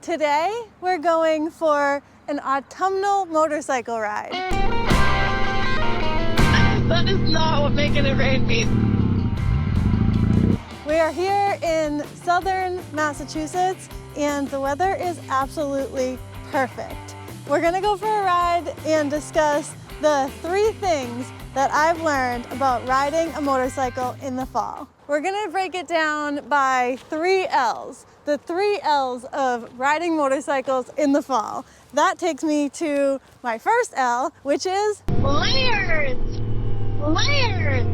Today, we're going for an autumnal motorcycle ride. That is not what making it rain means. We are here in southern Massachusetts, and the weather is absolutely perfect. We're gonna go for a ride and discuss the 3 things that I've learned about riding a motorcycle in the fall. We're gonna break it down by 3 L's. The 3 L's of riding motorcycles in the fall. That takes me to my first L, which is Layers! Layers!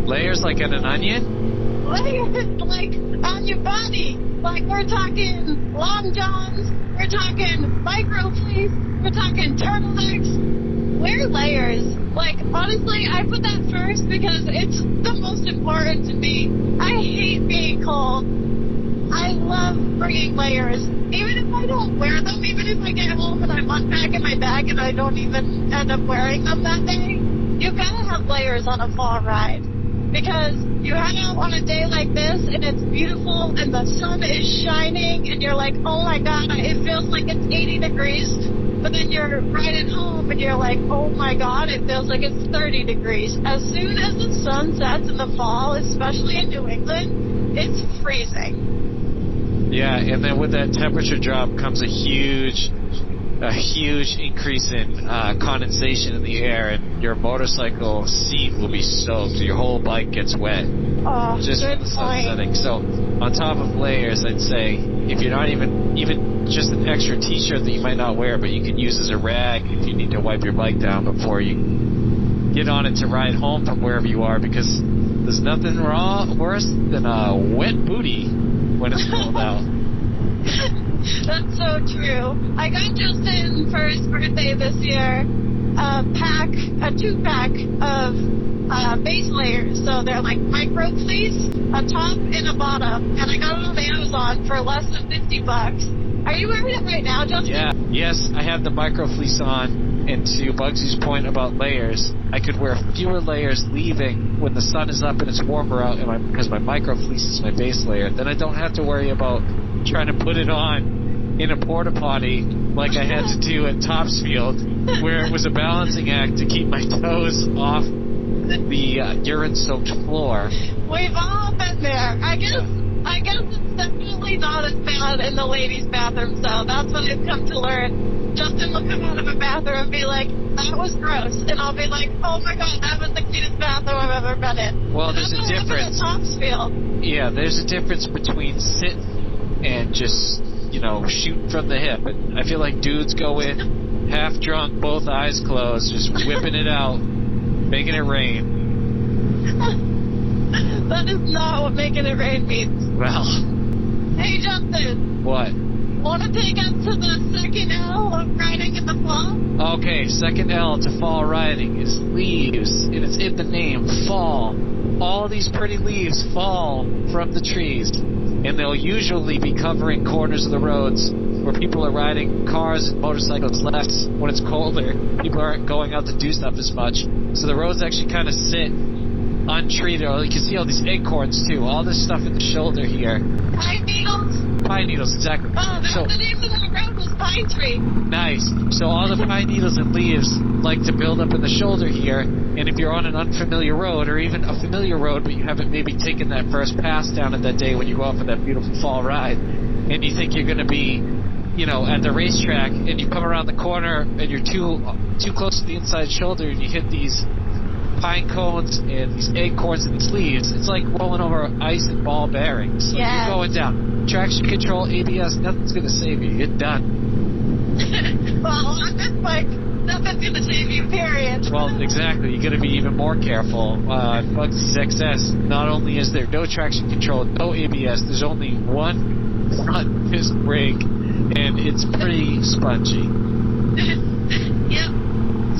Layers like in an onion? Layers like on your body. Like we're talking long johns, we're talking micro fleece, we're talking turtlenecks. Wear layers. Like, honestly, I put that first because it's the most important to me. I hate being cold. I love bringing layers. Even if I don't wear them, even if I get home and I'm unpacking my bag and I don't even end up wearing them that day, you gotta have layers on a fall ride. Because you head out on a day like this and it's beautiful and the sun is shining and you're like, oh my god, it feels like it's 80 degrees. But then you're riding home and you're like, oh my god, it feels like it's 30 degrees. As soon as the sun sets in the fall, especially in New England, it's freezing. Yeah, and then with that temperature drop comes a huge increase in condensation in the air, and your motorcycle seat will be soaked. Your whole bike gets wet. Oh, just good from the sun point. setting. So on top of layers, I'd say if you're not even just an extra t-shirt that you might not wear, but you can use as a rag if you need to wipe your bike down before you get on it to ride home from wherever you are, because there's nothing worse than a wet booty when it's cold out. That's so true. I got Justin for his birthday this year a 2-pack of base layers. So they're like micro fleece, a top and a bottom. And I got it on Amazon for less than $50. Are you wearing it right now, Justin? Yeah. Yes, I have the micro fleece on. And to Bugsy's point about layers, I could wear fewer layers leaving when the sun is up and it's warmer out, because my micro fleece is my base layer. Then I don't have to worry about trying to put it on in a porta potty like I had to do at Topsfield, where it was a balancing act to keep my toes off the urine-soaked floor. We've all been there. I guess it's definitely not as bad in the ladies' bathroom, so that's what I've come to learn. Justin will come out of a bathroom and be like, that was gross. And I'll be like, oh my god, that was the cutest bathroom I've ever been in. Well, there's a difference. Yeah, there's a difference between sitting and just, shooting from the hip. And I feel like dudes go in half drunk, both eyes closed, just whipping it out, making it rain. That is not what making it rain means. Well. Hey, Justin. What? Want to take us to the second L of riding in the fall? Okay, second L to fall riding is leaves, and it's in the name, fall. All these pretty leaves fall from the trees, and they'll usually be covering corners of the roads where people are riding cars and motorcycles less when it's colder. People aren't going out to do stuff as much, so the roads actually kind of sit untreated. Or you can see all these acorns too, all this stuff in the shoulder here. Pine needles? Pine needles, exactly. Oh, that's the name of the road was Pine Tree. Nice. So all the pine needles and leaves like to build up in the shoulder here, and if you're on an unfamiliar road, or even a familiar road, but you haven't maybe taken that first pass down it that day when you go out for that beautiful fall ride, and you think you're going to be, at the racetrack, and you come around the corner, and you're too close to the inside shoulder, and you hit these pine cones and these acorns and these leaves, it's like rolling over ice and ball bearings. So yes. You're going down. Traction control, ABS, nothing's going to save you. You're done. Well, on this bike, nothing's going to save you, period. Well, exactly. You got to be even more careful. Bugsy's XS, not only is there no traction control, no ABS, there's only one front disc brake, and it's pretty spongy. Yep.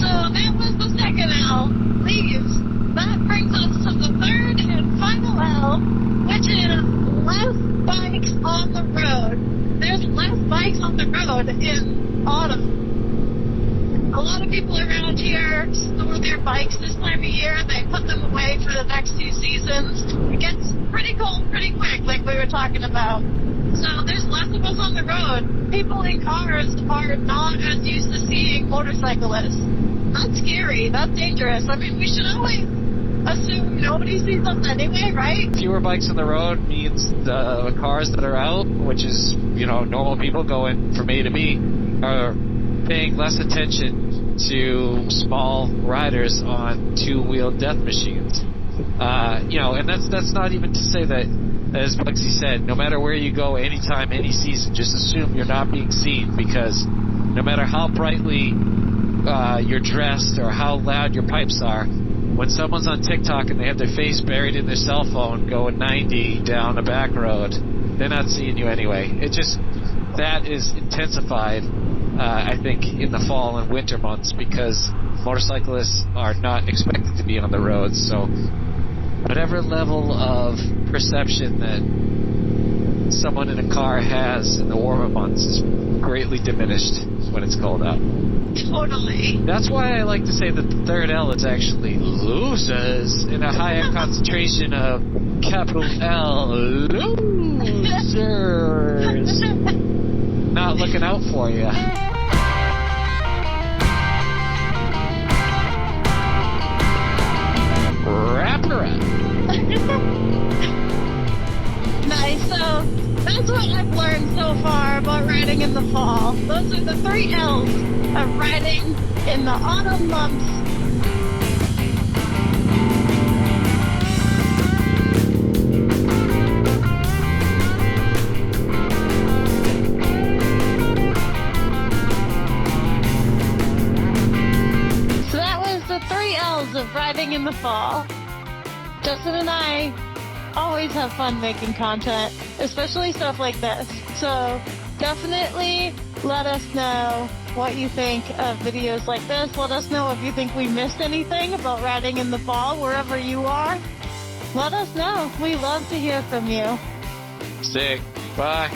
So that was the second L, leaves. That brings us to the third and final L, which is less bikes on the road. There's less bikes on the road in autumn. A lot of people around here store their bikes this time of year. They put them away for the next 2 seasons. It gets pretty cold pretty quick, like we were talking about. So there's less of us on the road. People in cars are not as used to seeing motorcyclists. That's scary. That's dangerous. I mean, we should always assume nobody sees us anyway, right? Fewer bikes on the road means the cars that are out, which is, normal people going from A to B, are paying less attention to small riders on two-wheeled death machines. And that's not even to say that, as Bugsy said, no matter where you go, anytime, any season, just assume you're not being seen, because no matter how brightly you're dressed or how loud your pipes are, when someone's on TikTok and they have their face buried in their cell phone going 90 down a back road, they're not seeing you anyway. That is intensified, I think, in the fall and winter months, because motorcyclists are not expected to be on the roads. So whatever level of perception that someone in a car has in the warmer months is greatly diminished when it's cold out. Totally. That's why I like to say that the third L is actually losers in a higher concentration of capital L. Losers. Not looking out for you. Wrap her up. Nice. So that's what I've learned so far about riding in the fall. Those are the 3 L's of riding in the autumn months. So that was the 3 L's of riding in the fall. Justin and I always have fun making content, especially stuff like this. So definitely let us know what you think of videos like this. Let us know if you think we missed anything about riding in the fall, wherever you are. Let us know. We love to hear from you. Sick. Bye.